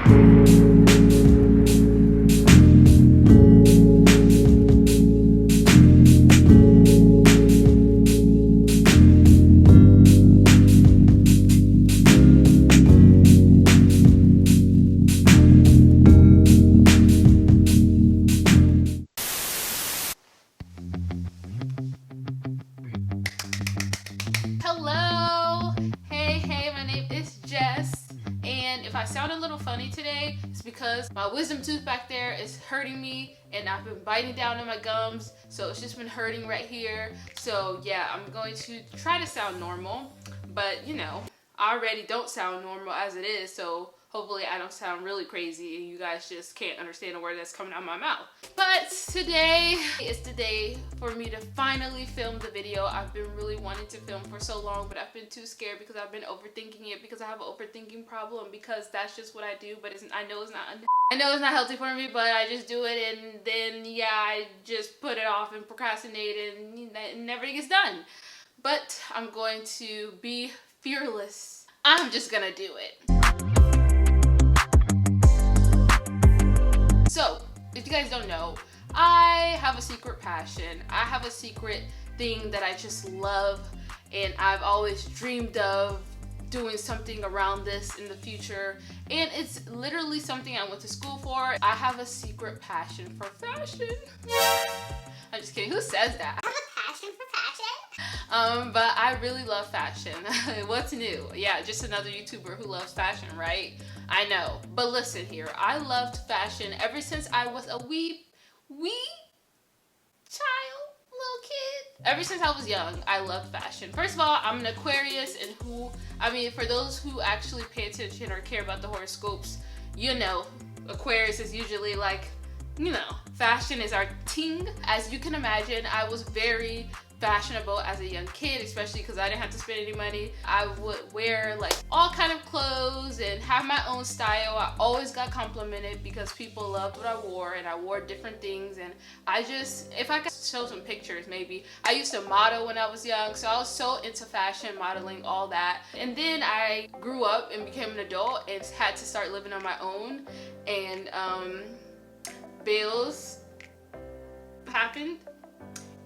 Hello! Hey, my name is Jess, and if I sound a little funny today, it's because my wisdom tooth back there is hurting me, and I've been biting down on my gums, so it's just been hurting right here. So yeah, I'm going to try to sound normal, but you know, I already don't sound normal as it is, so hopefully I don't sound really crazy and you guys just can't understand a word that's coming out of my mouth. But today is the day for me to finally film the video. I've been really wanting to film for so long, but I've been too scared because I've been overthinking it, because I have an overthinking problem, because that's just what I do. But I know it's not healthy for me, but I just do it, and then yeah, I just put it off and procrastinate, and it never gets done. But I'm going to be fearless. I'm just gonna do it. So, if you guys don't know, I have a secret passion. I have a secret thing that I just love, and I've always dreamed of doing something around this in the future, and it's literally something I went to school for. I have a secret passion for fashion. I'm just kidding. Who says that? I have a passion for fashion. But I really love fashion. What's new? Yeah, just another YouTuber who loves fashion, right? I know. But listen here, I loved fashion ever since I was a wee child, little kid. Ever since I was young, I loved fashion. First of all, I'm an Aquarius, and for those who actually pay attention or care about the horoscopes, you know, Aquarius is usually like, you know, fashion is our ting. As you can imagine, I was very fashionable as a young kid, especially because I didn't have to spend any money. I would wear like all kind of clothes and have my own style. I always got complimented because people loved what I wore, and I wore different things. And if I could show some pictures maybe, I used to model when I was young, so I was so into fashion, modeling, all that. And then I grew up and became an adult and had to start living on my own, and bills happened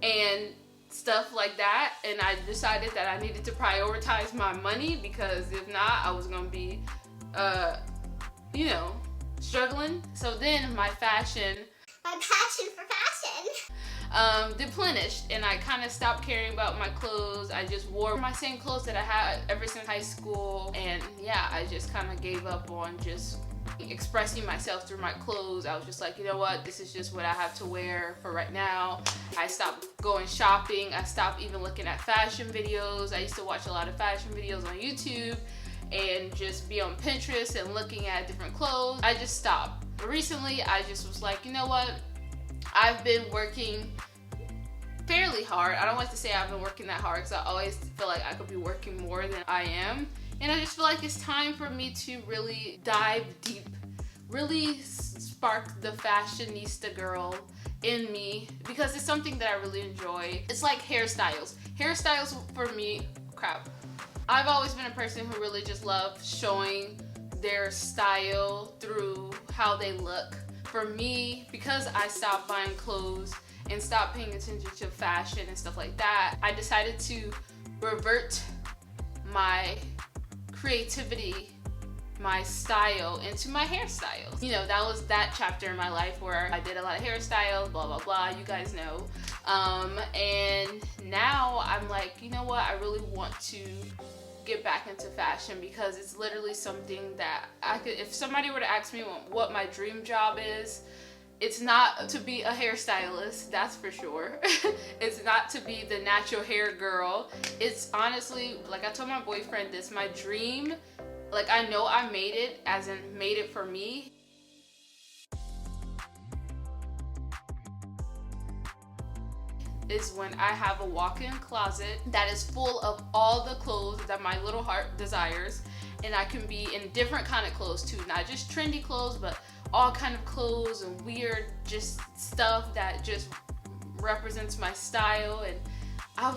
and stuff like that, and I decided that I needed to prioritize my money, because if not, I was gonna be you know, struggling. So then my passion for fashion deplenished, and I kind of stopped caring about my clothes. I just wore my same clothes that I had ever since high school, and yeah, I just kind of gave up on just expressing myself through my clothes. I was just like, you know what, this is just what I have to wear for right now. I stopped going shopping. I stopped even looking at fashion videos. I used to watch a lot of fashion videos on YouTube and just be on Pinterest and looking at different clothes. I just stopped. Recently, I just was like, you know what, I've been working fairly hard. I don't like to say I've been working that hard, because I always feel like I could be working more than I am. And I just feel like it's time for me to really dive deep, really spark the fashionista girl in me, because it's something that I really enjoy. It's like hairstyles. Hairstyles for me, I've always been a person who really just loves showing their style through how they look. For me, because I stopped buying clothes and stopped paying attention to fashion and stuff like that, I decided to revert my creativity, my style, into my hairstyles. You know, that was that chapter in my life where I did a lot of hairstyles, blah blah blah, you guys know. And now I'm like, you know what, I really want to get back into fashion, because it's literally something that I could, if somebody were to ask me what my dream job is, it's not to be a hairstylist, that's for sure. It's not to be the natural hair girl. It's honestly, like I told my boyfriend this, my dream, like I know I made it, as in made it for me, is when I have a walk-in closet that is full of all the clothes that my little heart desires, and I can be in different kind of clothes too, not just trendy clothes, but all kind of clothes and weird just stuff that just represents my style. And I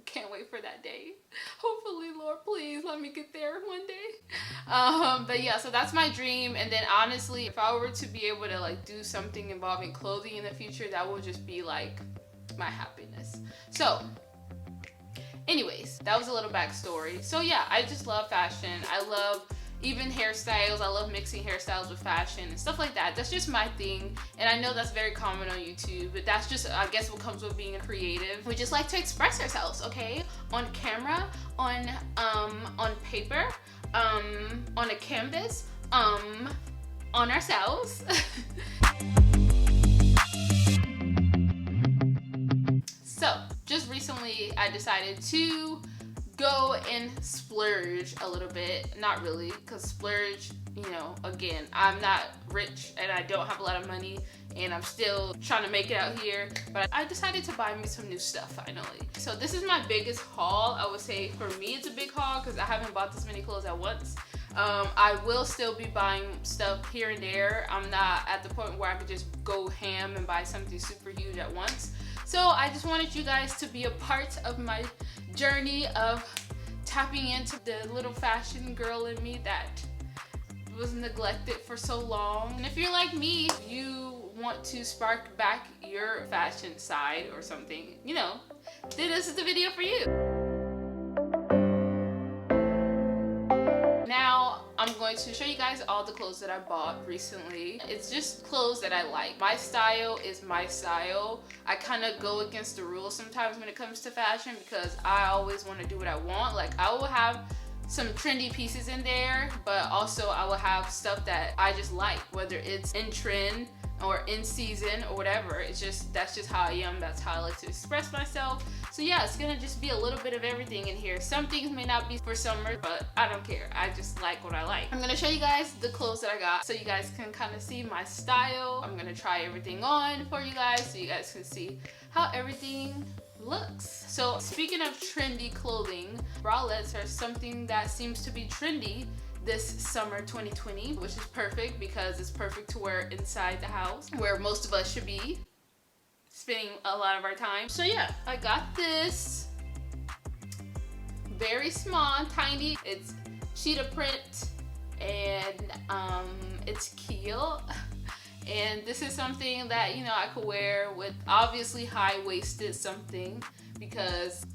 can't wait for that day. Hopefully, Lord, please let me get there one day. But yeah, so that's my dream. And then honestly, if I were to be able to like do something involving clothing in the future, that would just be like my happiness. So anyways, that was a little backstory. So yeah, I just love fashion. I love even hairstyles. I love mixing hairstyles with fashion and stuff like that. That's just my thing. And I know that's very common on YouTube, but that's just, I guess, what comes with being a creative. We just like to express ourselves, okay? On camera, on paper, on a canvas, on ourselves. So, just recently I decided to go and splurge a little bit. Not really, because splurge, you know, again, I'm not rich and I don't have a lot of money and I'm still trying to make it out here, but I decided to buy me some new stuff finally. So this is my biggest haul. I would say for me it's a big haul because I haven't bought this many clothes at once. I will still be buying stuff here and there. I'm not at the point where I could just go ham and buy something super huge at once. So I just wanted you guys to be a part of my journey of tapping into the little fashion girl in me that was neglected for so long. And if you're like me, you want to spark back your fashion side or something, you know, then this is the video for you. Now, I'm going to show you guys all the clothes that I bought recently. It's just clothes that I like. My style is my style. I kind of go against the rules sometimes when it comes to fashion because I always want to do what I want. Like, I will have some trendy pieces in there, but also I will have stuff that I just like, whether it's in trend or in season or whatever. It's just, that's just how I am. That's how I like to express myself. So yeah, it's gonna just be a little bit of everything in here. Some things may not be for summer, but I don't care. I just like what I like. I'm gonna show you guys the clothes that I got so you guys can kind of see my style. I'm gonna try everything on for you guys so you guys can see how everything looks. So speaking of trendy clothing, bralettes are something that seems to be trendy this summer 2020, which is perfect because it's perfect to wear inside the house where most of us should be spending a lot of our time. So yeah, I got this very small, tiny. It's cheetah print and it's Kiel. And this is something that, you know, I could wear with obviously high-waisted something because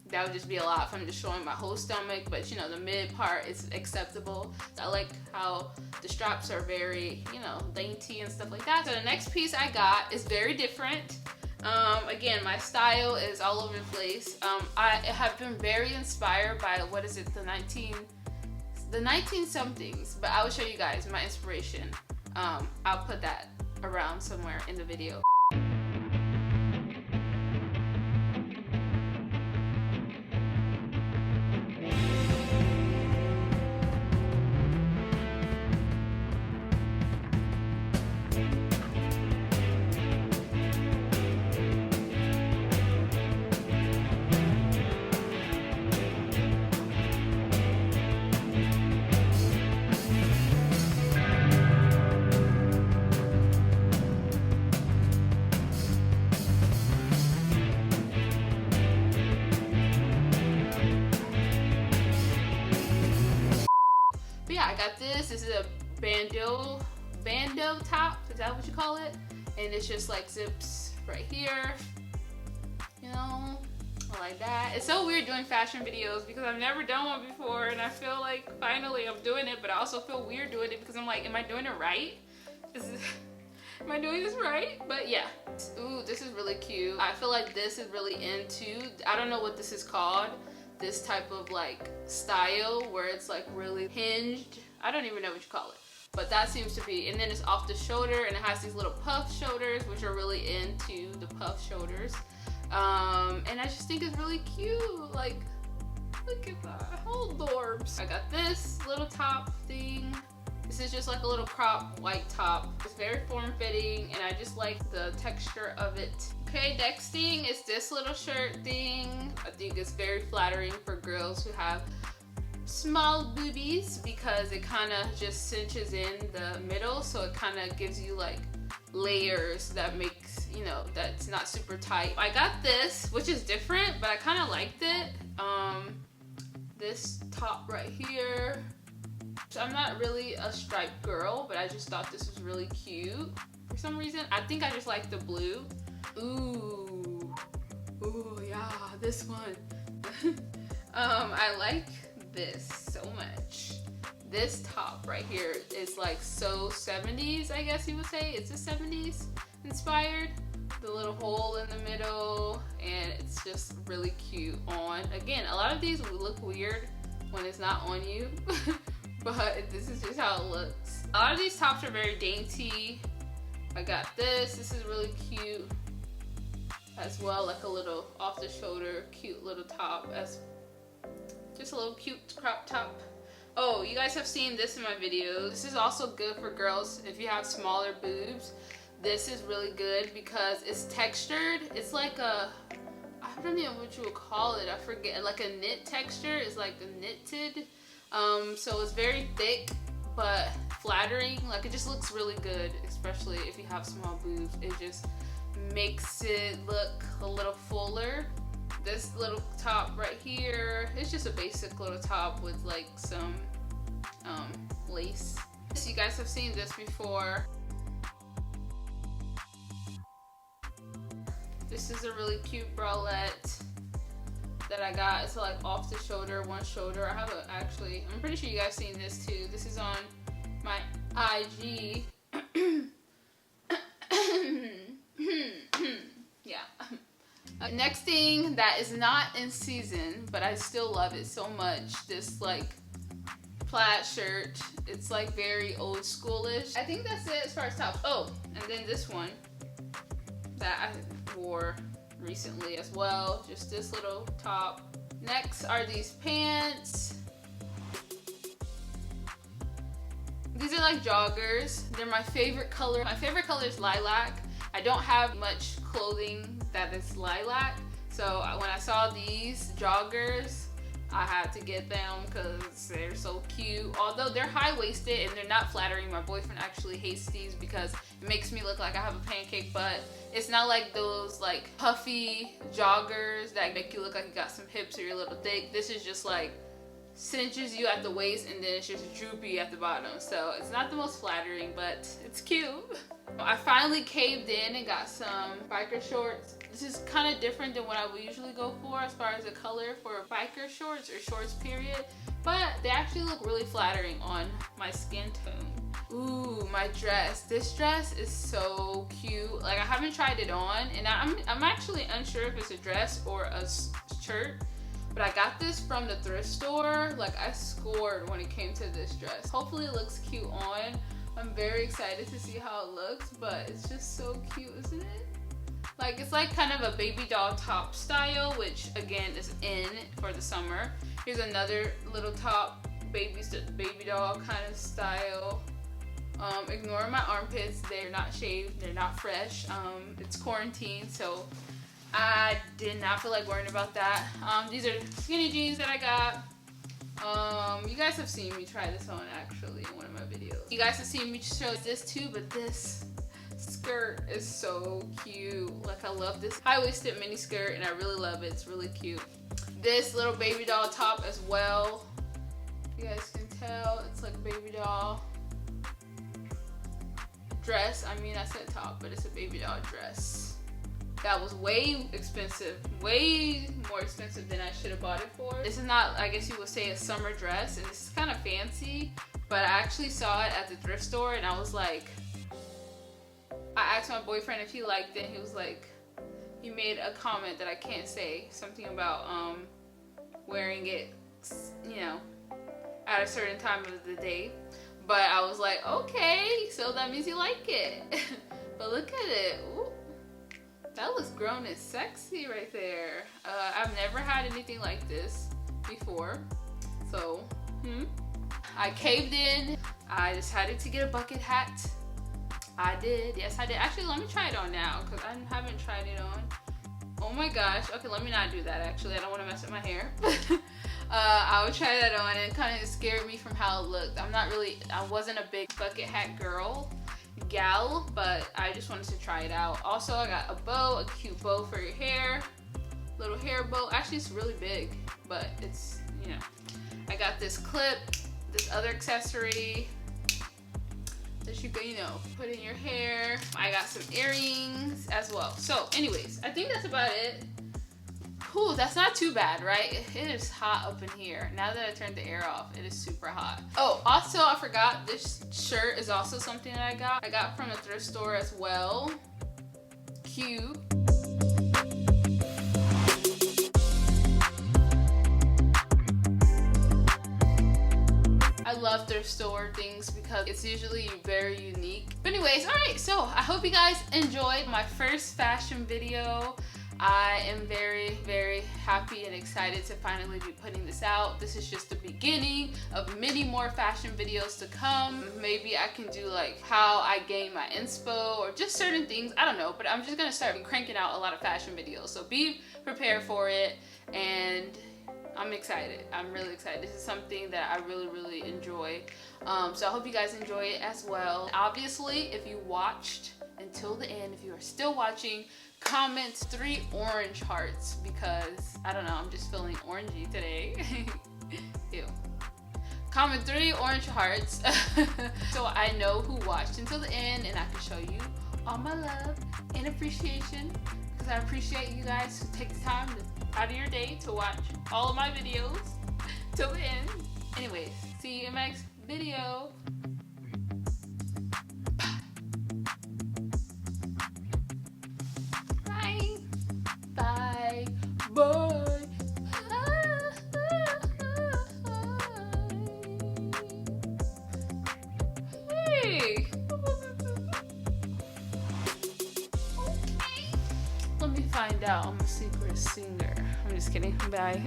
that would just be a lot from just showing my whole stomach, but you know, the mid part is acceptable. I like how the straps are very, you know, dainty and stuff like that. So the next piece I got is very different. Again, my style is all over the place. I have been very inspired by, what is it, the 19 somethings, but I will show you guys my inspiration. I'll put that around somewhere in the video. I got this. This is a bandeau top. Is that what you call it? And it's just like zips right here. You know, I like that. It's so weird doing fashion videos because I've never done one before, and I feel like finally I'm doing it, but I also feel weird doing it because I'm like, am I doing it right? Am I doing this right? But yeah. Ooh, this is really cute. I feel like this is really into, I don't know what this is called, this type of like style where it's like really hinged. I don't even know what you call it, but that seems to be. And then it's off the shoulder and it has these little puff shoulders, which are really into the puff shoulders. And I just think it's really cute. Like, look at that, whole dorbs. I got this little top thing. This is just like a little crop white top. It's very form-fitting and I just like the texture of it. Okay, next thing is this little shirt thing. I think it's very flattering for girls who have small boobies because it kind of just cinches in the middle, so it kind of gives you like layers that makes, you know, that's not super tight. I got this, which is different, but I kind of liked it. This top right here, So I'm not really a striped girl, but I just thought this was really cute for some reason. I think I just like the blue. Ooh, yeah, this one. I like this so much. This top right here is like so 70s, I guess you would say. It's a 70s inspired. The little hole in the middle, and it's just really cute on. Again, a lot of these will look weird when it's not on you, but this is just how it looks. A lot of these tops are very dainty. I got this. This is really cute as well, like a little off the shoulder, cute little top, as just a little cute crop top. Oh, you guys have seen this in my videos. This is also good for girls if you have smaller boobs. This is really good because it's textured. It's like a, I don't know what you would call it. I forget, like a knit texture. It's like a knitted. So it's very thick but flattering. Like it just looks really good, especially if you have small boobs. It just makes it look a little fuller. This little top right here, it's just a basic little top with like some lace. So you guys have seen this before. This is a really cute bralette that I got. It's like off the shoulder, one shoulder. I have actually, I'm pretty sure you guys seen this too. This is on my IG. Yeah. Next thing that is not in season, but I still love it so much. This like plaid shirt. It's like very old schoolish. I think that's it as far as tops. Oh, and then this one that I wore recently as well. Just this little top. Next are these pants. These are like joggers. They're my favorite color. My favorite color is lilac. I don't have much clothing that is lilac. So when I saw these joggers, I had to get them because they're so cute. Although they're high-waisted and they're not flattering. My boyfriend actually hates these because it makes me look like I have a pancake butt. It's not like those like puffy joggers that make you look like you got some hips or you're a little thick. This is just like cinches you at the waist and then it's just droopy at the bottom. So it's not the most flattering, but it's cute. I finally caved in and got some biker shorts. This is kind of different than what I would usually go for as far as the color for biker shorts or shorts period, but they actually look really flattering on my skin tone. Ooh, my dress. This dress is so cute. Like I haven't tried it on, and I'm actually unsure if it's a dress or a shirt, but I got this from the thrift store. Like I scored when it came to this dress. Hopefully it looks cute on. I'm very excited to see how it looks, but it's just so cute, isn't it? Like it's like kind of a baby doll top style, which again is in for the summer. Here's another little top, baby doll kind of style. Ignore my armpits, they're not shaved, they're not fresh. It's quarantine, so I did not feel like worrying about that. These are skinny jeans that I got. You guys have seen me try this on actually in one of my videos. You guys have seen me show this too, but this skirt is so cute. Like I love this high-waisted mini skirt and I really love it. It's really cute. This little baby doll top as well. You guys can tell it's like a baby doll dress. I mean, I said top, but it's a baby doll dress. That was way expensive, way more expensive than I should have bought it for. This is not, I guess you would say, a summer dress, and this is kind of fancy, but I actually saw it at the thrift store and I was like, I asked my boyfriend if he liked it. He was like, he made a comment that I can't say, something about wearing it, you know, at a certain time of the day. But I was like, okay, so that means you like it. But look at it. Ooh, that looks grown and sexy right there. I've never had anything like this before. So, I caved in. I decided to get a bucket hat. I did. Yes, I did. Actually, let me try it on now because I haven't tried it on. Oh my gosh. Okay, let me not do that actually. I don't want to mess up my hair. I would try that on, and it kind of scared me from how it looked. I wasn't a big bucket hat gal, but I just wanted to try it out. Also, I got a bow, a cute bow for your hair. Little hair bow. Actually, it's really big, but it's, you know. I got this clip this other accessory that you can, you know, put in your hair. I got some earrings as well. So anyways, I think that's about it. Whew, that's not too bad, right? It is hot up in here. Now that I turned the air off, it is super hot. Oh, also I forgot, this shirt is also something that I got. I got from a thrift store as well. Cute. I love thrift store things because it's usually very unique. But anyways, alright, so I hope you guys enjoyed my first fashion video. I am very, very happy and excited to finally be putting this out. This is just the beginning of many more fashion videos to come. Maybe I can do like how I gain my inspo or just certain things. I don't know, but I'm just gonna start cranking out a lot of fashion videos. So be prepared for it, and I'm excited. I'm really excited. This is something that I really, really enjoy. So I hope you guys enjoy it as well. Obviously, if you watched until the end, if you are still watching, comment 3 orange hearts because, I don't know, I'm just feeling orangey today. Ew. Comment 3 orange hearts so I know who watched until the end and I can show you all my love and appreciation, because I appreciate you guys who take the time out of your day to watch all of my videos till the end. Anyways, see you in my next video. Bye. Bye. Hey. Okay. Let me find out. I'm a secret singer. I'm just kidding. Bye.